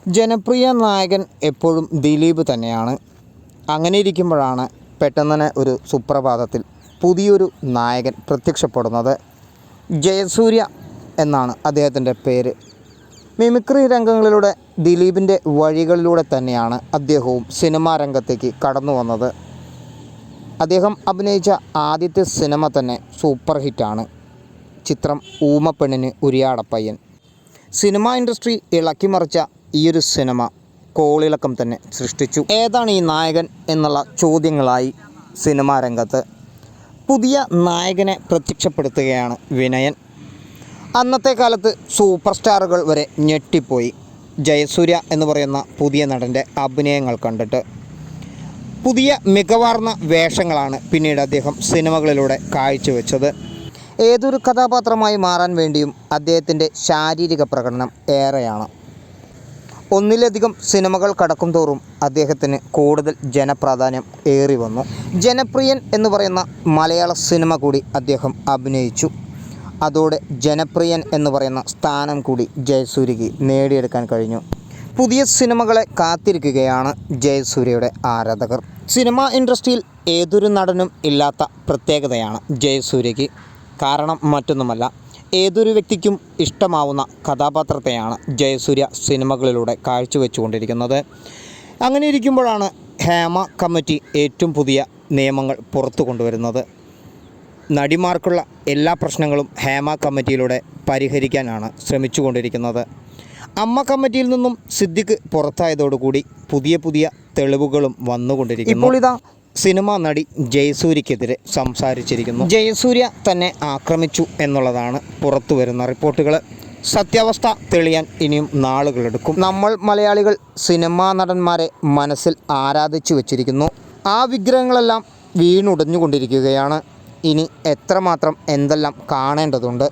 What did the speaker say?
ജനപ്രിയ നായകൻ എപ്പോഴും ദിലീപ് തന്നെയാണ്. അങ്ങനെ ഇരിക്കുമ്പോഴാണ് പെട്ടെന്ന് തന്നെ ഒരു സുപ്രഭാതത്തിൽ പുതിയൊരു നായകൻ പ്രത്യക്ഷപ്പെടുന്നത്. ജയസൂര്യ എന്നാണ് അദ്ദേഹത്തിൻ്റെ പേര്. മിമിക്രി രംഗങ്ങളിലൂടെ ദിലീപിൻ്റെ വഴികളിലൂടെ തന്നെയാണ് അദ്ദേഹവും സിനിമാ രംഗത്തേക്ക് കടന്നു വന്നത്. അദ്ദേഹം അഭിനയിച്ച ആദ്യത്തെ സിനിമ തന്നെ സൂപ്പർ ഹിറ്റാണ്. ചിത്രം ഊമപ്പെണ്ണിന് ഉരിയാടപ്പയ്യൻ. സിനിമാ ഇൻഡസ്ട്രി ഇളക്കിമറിച്ച ഈയൊരു സിനിമ കോളിളക്കം തന്നെ സൃഷ്ടിച്ചു. ഏതാണ് ഈ നായകൻ എന്നുള്ള ചോദ്യങ്ങളായി സിനിമാ രംഗത്ത്. പുതിയ നായകനെ പ്രത്യക്ഷപ്പെടുത്തുകയാണ് വിനയൻ. അന്നത്തെ കാലത്ത് സൂപ്പർ സ്റ്റാറുകൾ വരെ ഞെട്ടിപ്പോയി ജയസൂര്യ എന്ന് പറയുന്ന പുതിയ നടൻ്റെ അഭിനയങ്ങൾ കണ്ടിട്ട്. പുതിയ മികവാർന്ന വേഷങ്ങളാണ് പിന്നീട് അദ്ദേഹം സിനിമകളിലൂടെ കാഴ്ചവെച്ചത്. ഏതൊരു കഥാപാത്രമായി മാറാൻ വേണ്ടിയും അദ്ദേഹത്തിൻ്റെ ശാരീരിക പ്രകടനം ഏറെയാണ്. ഒന്നിലധികം സിനിമകൾ കടക്കും തോറും അദ്ദേഹത്തിന് കൂടുതൽ ജനപ്രാധാന്യം ഏറി വന്നു. ജനപ്രിയൻ എന്ന് പറയുന്ന മലയാള സിനിമ കൂടി അദ്ദേഹം അഭിനയിച്ചു. അതോടെ ജനപ്രിയൻ എന്ന് പറയുന്ന സ്ഥാനം കൂടി ജയസൂര്യയ്ക്ക് നേടിയെടുക്കാൻ കഴിഞ്ഞു. പുതിയ സിനിമകളെ കാത്തിരിക്കുകയാണ് ജയസൂര്യയുടെ ആരാധകർ. സിനിമാ ഇൻഡസ്ട്രിയിൽ ഏതൊരു നടനും ഇല്ലാത്ത പ്രത്യേകതയാണ് ജയസൂര്യയ്ക്ക്. കാരണം മറ്റൊന്നുമല്ല, ഏതൊരു വ്യക്തിക്കും ഇഷ്ടമാവുന്ന കഥാപാത്രത്തെയാണ് ജയസൂര്യ സിനിമകളിലൂടെ കാഴ്ചവെച്ചുകൊണ്ടിരിക്കുന്നത്. അങ്ങനെ ഇരിക്കുമ്പോഴാണ് ഹേമ കമ്മിറ്റി ഏറ്റവും പുതിയ നിയമങ്ങൾ പുറത്തു കൊണ്ടുവരുന്നത്. നടിമാർക്കുള്ള എല്ലാ പ്രശ്നങ്ങളും ഹേമ കമ്മിറ്റിയിലൂടെ പരിഹരിക്കാനാണ് ശ്രമിച്ചുകൊണ്ടിരിക്കുന്നത്. അമ്മ കമ്മിറ്റിയിൽ നിന്നും സിദ്ദിഖ് പുറത്തായതോടുകൂടി പുതിയ പുതിയ തെളിവുകളും വന്നുകൊണ്ടിരിക്കുന്നു. ഇപ്പോൾ ഇതാ സിനിമാ നടി ജയസൂര്യക്കെതിരെ സംസാരിച്ചിരിക്കുന്നു. ജയസൂര്യ തന്നെ ആക്രമിച്ചു എന്നുള്ളതാണ് പുറത്തു വരുന്ന റിപ്പോർട്ടുകൾ. സത്യാവസ്ഥ തെളിയാൻ ഇനിയും നാളുകളെടുക്കും. നമ്മൾ മലയാളികൾ സിനിമാ നടന്മാരെ മനസ്സിൽ ആരാധിച്ചു വച്ചിരിക്കുന്നു. ആ വിഗ്രഹങ്ങളെല്ലാം വീണുടഞ്ഞുകൊണ്ടിരിക്കുകയാണ്. ഇനി എത്രമാത്രം എന്തെല്ലാം കാണേണ്ടതുണ്ട്.